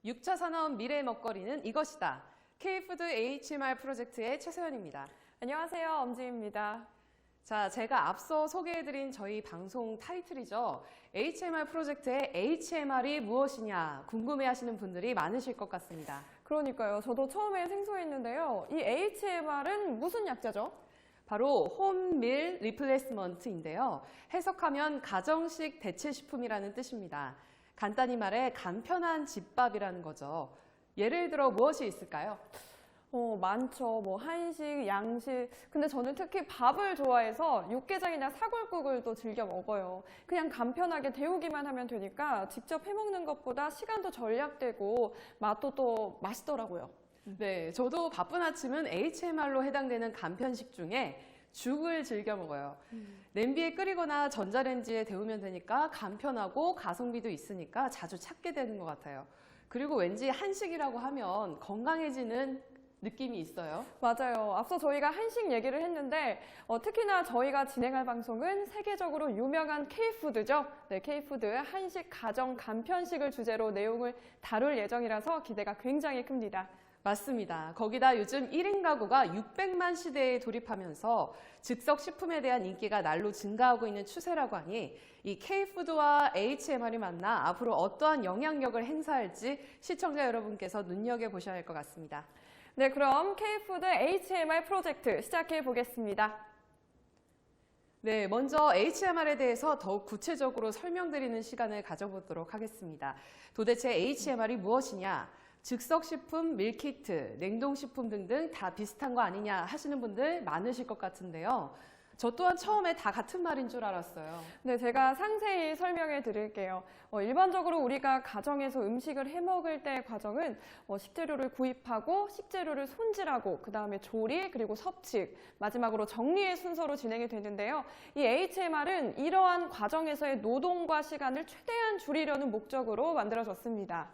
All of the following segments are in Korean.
6차 산업 미래의 먹거리는 이것이다. K푸드 HMR 프로젝트의 최소연입니다. 안녕하세요. 엄지입니다. 자, 제가 앞서 소개해드린 저희 방송 타이틀이죠. HMR 프로젝트의 HMR이 무엇이냐 궁금해하시는 분들이 많으실 것 같습니다. 그러니까요. 저도 처음에 생소했는데요. 이 HMR은 무슨 약자죠? 바로 홈밀 리플레이스먼트인데요. 해석하면 가정식 대체식품이라는 뜻입니다. 간단히 말해 간편한 집밥이라는 거죠. 예를 들어 무엇이 있을까요? 많죠. 뭐 한식, 양식. 근데 저는 특히 밥을 좋아해서 육개장이나 사골국을 또 즐겨 먹어요. 그냥 간편하게 데우기만 하면 되니까 직접 해먹는 것보다 시간도 절약되고 맛도 또 맛있더라고요. 네, 저도 바쁜 아침은 HMR로 해당되는 간편식 중에 죽을 즐겨 먹어요. 냄비에 끓이거나 전자레인지에 데우면 되니까 간편하고 가성비도 있으니까 자주 찾게 되는 것 같아요. 그리고 왠지 한식이라고 하면 건강해지는 느낌이 있어요. 맞아요. 앞서 저희가 한식 얘기를 했는데 특히나 저희가 진행할 방송은 세계적으로 유명한 K푸드죠. 네, K푸드 한식 가정 간편식을 주제로 내용을 다룰 예정이라서 기대가 굉장히 큽니다. 맞습니다. 거기다 요즘 1인 가구가 600만 시대에 돌입하면서 즉석 식품에 대한 인기가 날로 증가하고 있는 추세라고 하니 이 K푸드와 HMR이 만나 앞으로 어떠한 영향력을 행사할지 시청자 여러분께서 눈여겨보셔야 할 것 같습니다. 네, 그럼 K푸드 HMR 프로젝트 시작해 보겠습니다. 네, 먼저 HMR에 대해서 더욱 구체적으로 설명드리는 시간을 가져보도록 하겠습니다. 도대체 HMR이 무엇이냐? 즉석식품, 밀키트, 냉동식품 등등 다 비슷한 거 아니냐 하시는 분들 많으실 것 같은데요. 저 또한 처음에 다 같은 말인 줄 알았어요. 네, 제가 상세히 설명해 드릴게요. 일반적으로 우리가 가정에서 음식을 해 먹을 때의 과정은 식재료를 구입하고 식재료를 손질하고 그 다음에 조리 그리고 섭취 마지막으로 정리의 순서로 진행이 되는데요. 이 HMR은 이러한 과정에서의 노동과 시간을 최대한 줄이려는 목적으로 만들어졌습니다.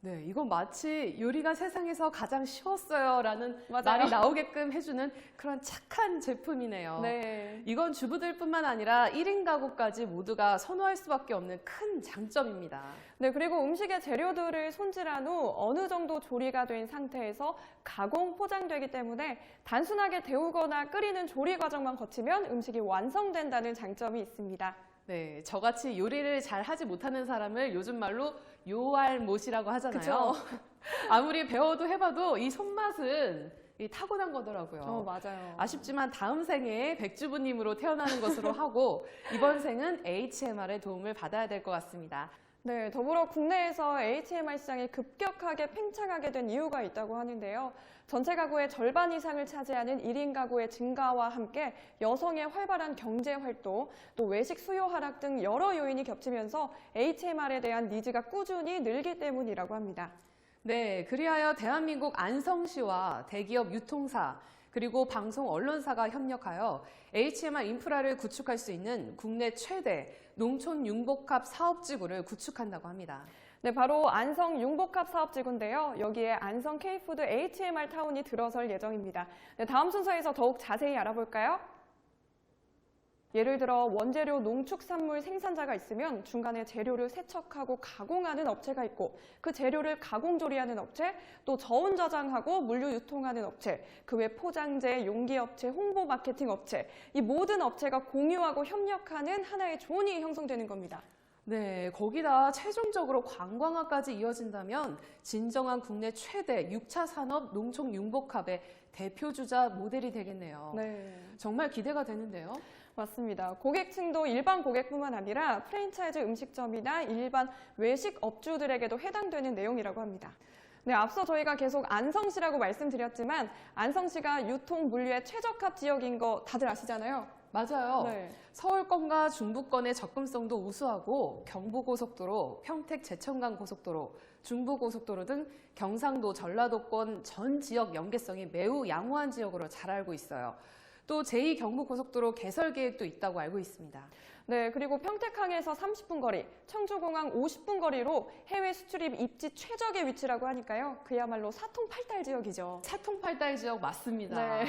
네, 이건 마치 요리가 세상에서 가장 쉬웠어요 라는 맞아요. 말이 나오게끔 해주는 그런 착한 제품이네요. 네. 이건 주부들뿐만 아니라 1인 가구까지 모두가 선호할 수밖에 없는 큰 장점입니다. 네, 그리고 음식의 재료들을 손질한 후 어느 정도 조리가 된 상태에서 가공, 포장되기 때문에 단순하게 데우거나 끓이는 조리 과정만 거치면 음식이 완성된다는 장점이 있습니다. 네, 저같이 요리를 잘 하지 못하는 사람을 요즘 말로 요알못이라고 하잖아요. 아무리 배워도 해봐도 이 손맛은 타고난 거더라고요. 맞아요. 아쉽지만 다음 생에 백주부님으로 태어나는 것으로 하고 이번 생은 HMR의 도움을 받아야 될 것 같습니다. 네, 더불어 국내에서 HMR 시장이 급격하게 팽창하게 된 이유가 있다고 하는데요. 전체 가구의 절반 이상을 차지하는 1인 가구의 증가와 함께 여성의 활발한 경제 활동, 또 외식 수요 하락 등 여러 요인이 겹치면서 HMR에 대한 니즈가 꾸준히 늘기 때문이라고 합니다. 네, 그리하여 대한민국 안성시와 대기업 유통사 그리고 방송 언론사가 협력하여 HMR 인프라를 구축할 수 있는 국내 최대 농촌 융복합 사업지구를 구축한다고 합니다. 네, 바로 안성 융복합 사업지구인데요. 여기에 안성 K푸드 HMR 타운이 들어설 예정입니다. 네, 다음 순서에서 더욱 자세히 알아볼까요? 예를 들어 원재료 농축산물 생산자가 있으면 중간에 재료를 세척하고 가공하는 업체가 있고 그 재료를 가공 조리하는 업체, 또 저온 저장하고 물류 유통하는 업체, 그 외 포장재, 용기 업체, 홍보 마케팅 업체, 이 모든 업체가 공유하고 협력하는 하나의 존이 형성되는 겁니다. 네, 거기다 최종적으로 관광화까지 이어진다면 진정한 국내 최대 6차 산업 농촌 융복합의 대표주자 모델이 되겠네요. 네. 정말 기대가 되는데요. 맞습니다. 고객층도 일반 고객뿐만 아니라 프랜차이즈 음식점이나 일반 외식 업주들에게도 해당되는 내용이라고 합니다. 네, 앞서 저희가 계속 안성시라고 말씀드렸지만 안성시가 유통 물류의 최적합 지역인 거 다들 아시잖아요. 맞아요. 네. 서울권과 중부권의 접근성도 우수하고 경부고속도로, 평택 제천간 고속도로, 중부고속도로 등 경상도, 전라도권 전 지역 연계성이 매우 양호한 지역으로 잘 알고 있어요. 또 제2경부고속도로 개설 계획도 있다고 알고 있습니다. 네, 그리고 평택항에서 30분 거리, 청주공항 50분 거리로 해외 수출입 입지 최적의 위치라고 하니까요. 그야말로 사통팔달 지역이죠. 사통팔달 지역 맞습니다. 네.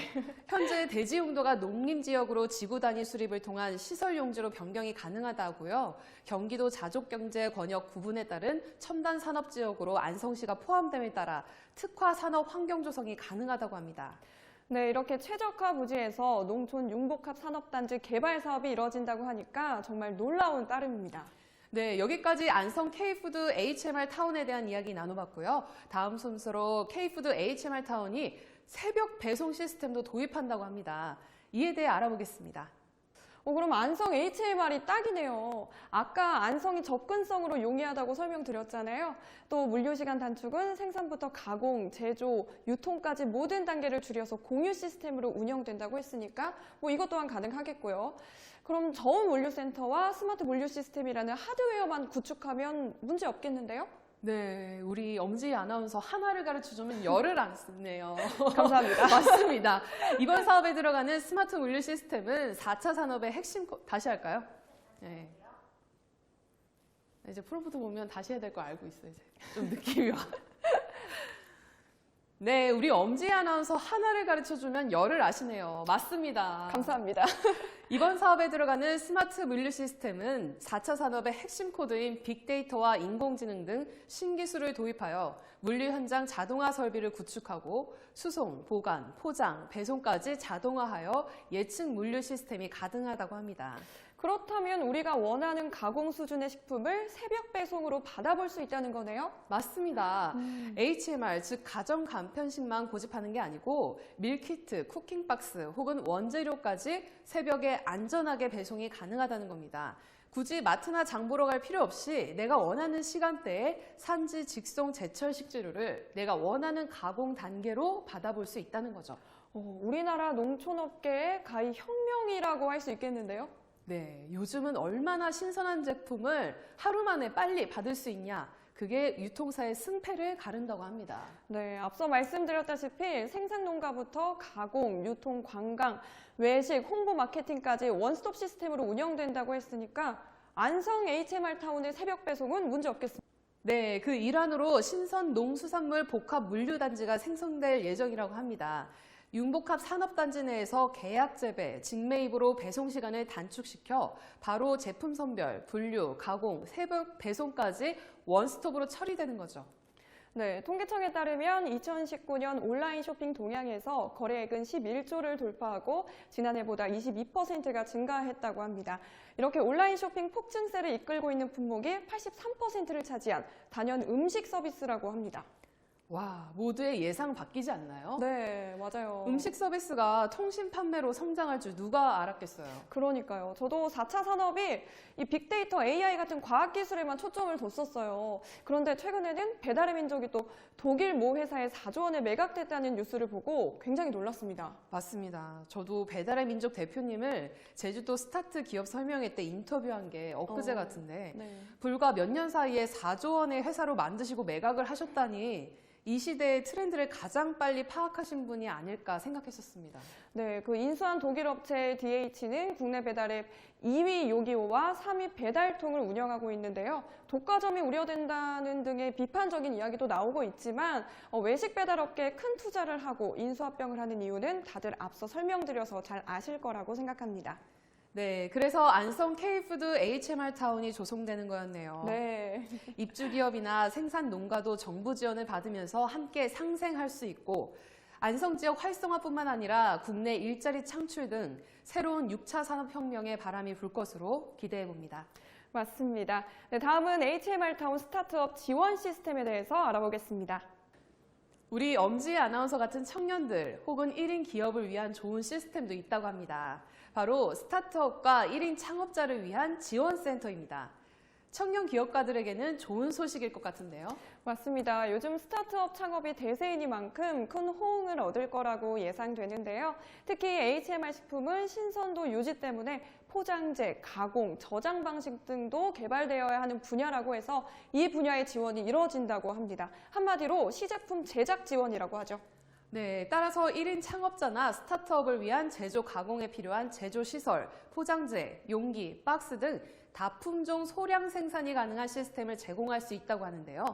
현재 대지 용도가 농림 지역으로 지구 단위 수립을 통한 시설 용지로 변경이 가능하다고요. 경기도 자족경제 권역 구분에 따른 첨단 산업 지역으로 안성시가 포함됨에 따라 특화 산업 환경 조성이 가능하다고 합니다. 네, 이렇게 최적화 부지에서 농촌 융복합 산업단지 개발 사업이 이뤄진다고 하니까 정말 놀라운 따름입니다. 네, 여기까지 안성 K푸드 HMR 타운에 대한 이야기 나눠봤고요. 다음 순서로 K푸드 HMR 타운이 새벽 배송 시스템도 도입한다고 합니다. 이에 대해 알아보겠습니다. 그럼 안성 HMR이 딱이네요. 아까 안성이 접근성으로 용이하다고 설명드렸잖아요. 또 물류시간 단축은 생산부터 가공, 제조, 유통까지 모든 단계를 줄여서 공유 시스템으로 운영된다고 했으니까 이것 또한 가능하겠고요. 그럼 저온 물류센터와 스마트 물류 시스템이라는 하드웨어만 구축하면 문제 없겠는데요? 네, 우리 엄지 아나운서 하나를 가르쳐주면 열을 안 쓰네요. 감사합니다. 맞습니다. 이번 사업에 들어가는 스마트 물류 시스템은 4차 산업의 핵심, 다시 할까요? 네. 이제 프롬프트 보면 다시 해야 될 거 알고 있어요. 이제. 좀 느낌이 와. 네, 우리 엄지 아나운서 하나를 가르쳐주면 열을 아시네요. 맞습니다. 감사합니다. 이번 사업에 들어가는 스마트 물류 시스템은 4차 산업의 핵심 코드인 빅데이터와 인공지능 등 신기술을 도입하여 물류 현장 자동화 설비를 구축하고 수송, 보관, 포장, 배송까지 자동화하여 예측 물류 시스템이 가능하다고 합니다. 그렇다면 우리가 원하는 가공 수준의 식품을 새벽 배송으로 받아볼 수 있다는 거네요? 맞습니다. HMR, 즉 가정 간편식만 고집하는 게 아니고 밀키트, 쿠킹박스 혹은 원재료까지 새벽에 안전하게 배송이 가능하다는 겁니다. 굳이 마트나 장 보러 갈 필요 없이 내가 원하는 시간대에 산지 직송 제철 식재료를 내가 원하는 가공 단계로 받아볼 수 있다는 거죠. 우리나라 농촌업계의 가히 혁명이라고 할 수 있겠는데요? 네, 요즘은 얼마나 신선한 제품을 하루 만에 빨리 받을 수 있냐, 그게 유통사의 승패를 가른다고 합니다. 네, 앞서 말씀드렸다시피 생산농가부터 가공, 유통, 관광, 외식, 홍보 마케팅까지 원스톱 시스템으로 운영된다고 했으니까 안성 HMR 타운의 새벽 배송은 문제 없겠습니다. 네, 그 일환으로 신선 농수산물 복합 물류단지가 생성될 예정이라고 합니다. 융복합 산업단지 내에서 계약 재배, 직매입으로 배송 시간을 단축시켜 바로 제품 선별, 분류, 가공, 새벽 배송까지 원스톱으로 처리되는 거죠. 네, 통계청에 따르면 2019년 온라인 쇼핑 동향에서 거래액은 11조를 돌파하고 지난해보다 22%가 증가했다고 합니다. 이렇게 온라인 쇼핑 폭증세를 이끌고 있는 품목이 83%를 차지한 단연 음식 서비스라고 합니다. 와, 모두의 예상 바뀌지 않나요? 네, 맞아요. 음식 서비스가 통신 판매로 성장할 줄 누가 알았겠어요? 그러니까요. 저도 4차 산업이 이 빅데이터 AI 같은 과학기술에만 초점을 뒀었어요. 그런데 최근에는 배달의 민족이 또 독일 모 회사에 4조 원에 매각됐다는 뉴스를 보고 굉장히 놀랐습니다. 맞습니다. 저도 배달의 민족 대표님을 제주도 스타트 기업 설명회 때 인터뷰한 게 엊그제 같은데 네. 불과 몇 년 사이에 4조 원의 회사로 만드시고 매각을 하셨다니 이 시대의 트렌드를 가장 빨리 파악하신 분이 아닐까 생각했었습니다. 네, 그 인수한 독일 업체 DH는 국내 배달앱 2위 요기요와 3위 배달통을 운영하고 있는데요. 독과점이 우려된다는 등의 비판적인 이야기도 나오고 있지만 외식 배달 업계에 큰 투자를 하고 인수합병을 하는 이유는 다들 앞서 설명드려서 잘 아실 거라고 생각합니다. 네, 그래서 안성 K푸드 HMR 타운이 조성되는 거였네요. 네. 입주 기업이나 생산 농가도 정부 지원을 받으면서 함께 상생할 수 있고 안성 지역 활성화뿐만 아니라 국내 일자리 창출 등 새로운 6차 산업혁명의 바람이 불 것으로 기대해 봅니다. 맞습니다. 네, 다음은 HMR 타운 스타트업 지원 시스템에 대해서 알아보겠습니다. 우리 엄지 아나운서 같은 청년들 혹은 1인 기업을 위한 좋은 시스템도 있다고 합니다. 바로 스타트업과 1인 창업자를 위한 지원센터입니다. 청년 기업가들에게는 좋은 소식일 것 같은데요. 맞습니다. 요즘 스타트업 창업이 대세이니만큼 큰 호응을 얻을 거라고 예상되는데요. 특히 HMR 식품은 신선도 유지 때문에 포장재, 가공, 저장 방식 등도 개발되어야 하는 분야라고 해서 이 분야의 지원이 이루어진다고 합니다. 한마디로 시제품 제작 지원이라고 하죠. 네, 따라서 1인 창업자나 스타트업을 위한 제조 가공에 필요한 제조 시설, 포장재, 용기, 박스 등 다품종 소량 생산이 가능한 시스템을 제공할 수 있다고 하는데요.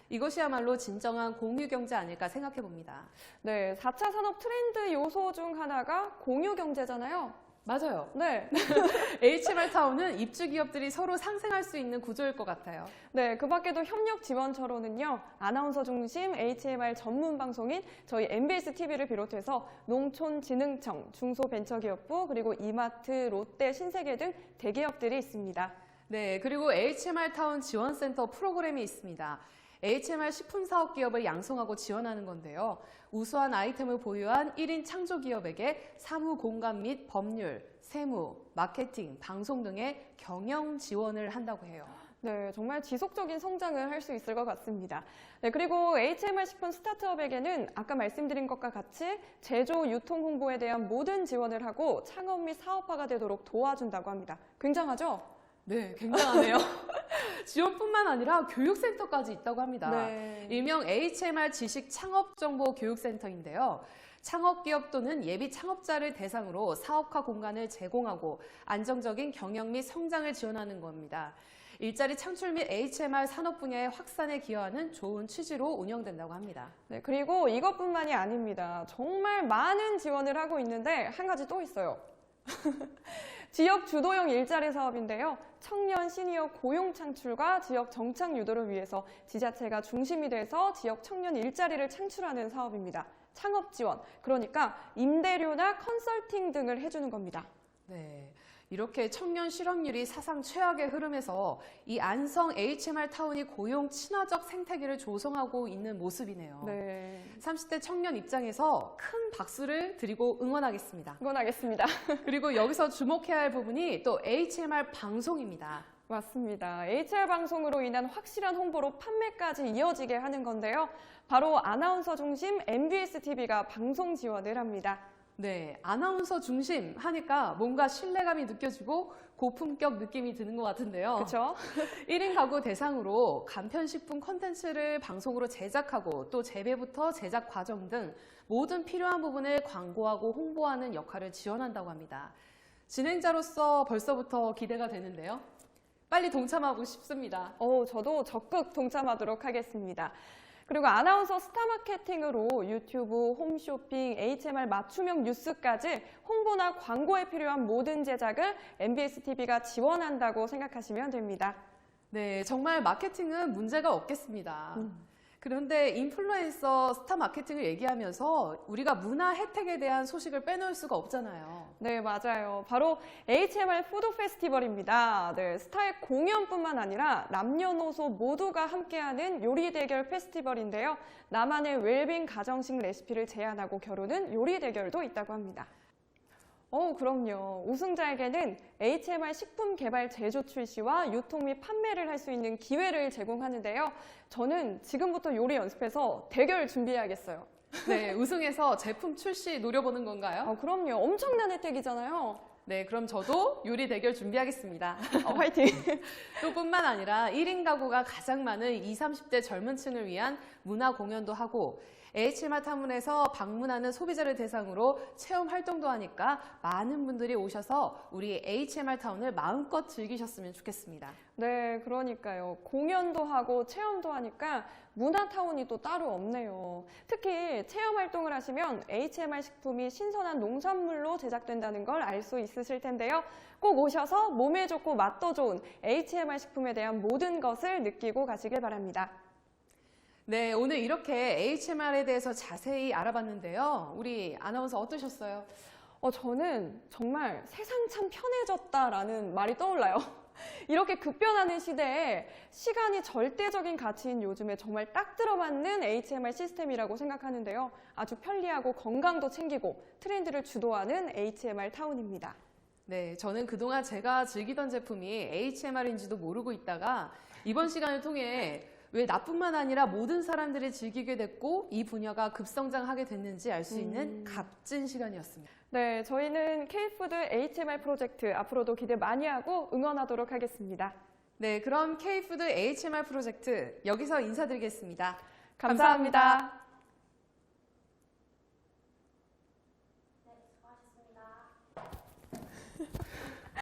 이것이야말로 진정한 공유 경제 아닐까 생각해 봅니다. 네, 4차 산업 트렌드 요소 중 하나가 공유 경제잖아요. 맞아요. 네. HMR 타운은 입주 기업들이 서로 상생할 수 있는 구조일 것 같아요. 네, 그 밖에도 협력 지원처로는요, 아나운서 중심 HMR 전문 방송인 저희 MBS TV를 비롯해서 농촌진흥청, 중소벤처기업부, 그리고 이마트, 롯데, 신세계 등 대기업들이 있습니다. 네, 그리고 HMR 타운 지원센터 프로그램이 있습니다. HMR 식품 사업 기업을 양성하고 지원하는 건데요. 우수한 아이템을 보유한 1인 창조 기업에게 사무 공간 및 법률, 세무, 마케팅, 방송 등의 경영 지원을 한다고 해요. 네, 정말 지속적인 성장을 할 수 있을 것 같습니다. 네, 그리고 HMR 식품 스타트업에게는 아까 말씀드린 것과 같이 제조, 유통 홍보에 대한 모든 지원을 하고 창업 및 사업화가 되도록 도와준다고 합니다. 굉장하죠? 네, 굉장하네요. 지원뿐만 아니라 교육센터까지 있다고 합니다. 네. 일명 HMR 지식 창업정보 교육센터인데요. 창업기업 또는 예비 창업자를 대상으로 사업화 공간을 제공하고 안정적인 경영 및 성장을 지원하는 겁니다. 일자리 창출 및 HMR 산업 분야의 확산에 기여하는 좋은 취지로 운영된다고 합니다. 네, 그리고 이것뿐만이 아닙니다. 정말 많은 지원을 하고 있는데 한 가지 또 있어요. 지역 주도형 일자리 사업인데요. 청년 시니어 고용 창출과 지역 정착 유도를 위해서 지자체가 중심이 돼서 지역 청년 일자리를 창출하는 사업입니다. 창업 지원, 그러니까 임대료나 컨설팅 등을 해주는 겁니다. 네, 이렇게 청년 실업률이 사상 최악의 흐름에서 이 안성 HMR 타운이 고용 친화적 생태계를 조성하고 있는 모습이네요. 네, 30대 청년 입장에서 큰 박수를 드리고 응원하겠습니다. 응원하겠습니다. 그리고 여기서 주목해야 할 부분이 또 HMR 방송입니다. 맞습니다. HR 방송으로 인한 확실한 홍보로 판매까지 이어지게 하는 건데요. 바로 아나운서 중심 MBS TV가 방송 지원을 합니다. 네, 아나운서 중심 하니까 뭔가 신뢰감이 느껴지고 고품격 느낌이 드는 것 같은데요. 그렇죠? 1인 가구 대상으로 간편식품 콘텐츠를 방송으로 제작하고 또 재배부터 제작 과정 등 모든 필요한 부분을 광고하고 홍보하는 역할을 지원한다고 합니다. 진행자로서 벌써부터 기대가 되는데요. 빨리 동참하고 싶습니다. 저도 적극 동참하도록 하겠습니다. 그리고 아나운서 스타 마케팅으로 유튜브, 홈쇼핑, HMR 맞춤형 뉴스까지 홍보나 광고에 필요한 모든 제작을 MBS TV가 지원한다고 생각하시면 됩니다. 네, 정말 마케팅은 문제가 없겠습니다. 그런데 인플루엔서 스타 마케팅을 얘기하면서 우리가 문화 혜택에 대한 소식을 빼놓을 수가 없잖아요. 네, 맞아요. 바로 HMR 푸드 페스티벌입니다. 네, 스타의 공연뿐만 아니라 남녀노소 모두가 함께하는 요리 대결 페스티벌인데요. 나만의 웰빙 가정식 레시피를 제안하고 겨루는 요리 대결도 있다고 합니다. 그럼요. 우승자에게는 HMR 식품 개발 제조 출시와 유통 및 판매를 할 수 있는 기회를 제공하는데요. 저는 지금부터 요리 연습해서 대결 준비해야겠어요. 네, 우승해서 제품 출시 노려보는 건가요? 그럼요. 엄청난 혜택이잖아요. 네, 그럼 저도 요리 대결 준비하겠습니다. 화이팅! 또 뿐만 아니라 1인 가구가 가장 많은 20, 30대 젊은 층을 위한 문화 공연도 하고 HMR 타운에서 방문하는 소비자를 대상으로 체험 활동도 하니까 많은 분들이 오셔서 우리 HMR 타운을 마음껏 즐기셨으면 좋겠습니다. 네, 그러니까요. 공연도 하고 체험도 하니까 문화타운이 또 따로 없네요. 특히 체험 활동을 하시면 HMR 식품이 신선한 농산물로 제작된다는 걸 알 수 있으실 텐데요. 꼭 오셔서 몸에 좋고 맛도 좋은 HMR 식품에 대한 모든 것을 느끼고 가시길 바랍니다. 네, 오늘 이렇게 HMR에 대해서 자세히 알아봤는데요. 우리 아나운서 어떠셨어요? 저는 정말 세상 참 편해졌다라는 말이 떠올라요. 이렇게 급변하는 시대에 시간이 절대적인 가치인 요즘에 정말 딱 들어맞는 HMR 시스템이라고 생각하는데요. 아주 편리하고 건강도 챙기고 트렌드를 주도하는 HMR 타운입니다. 네, 저는 그동안 제가 즐기던 제품이 HMR인지도 모르고 있다가 이번 시간을 통해 왜 나뿐만 아니라 모든 사람들이 즐기게 됐고 이 분야가 급성장하게 됐는지 알 수 있는 값진 시간이었습니다. 네, 저희는 K푸드 HMR 프로젝트 앞으로도 기대 많이 하고 응원하도록 하겠습니다. 네, 그럼 K푸드 HMR 프로젝트 여기서 인사드리겠습니다. 감사합니다.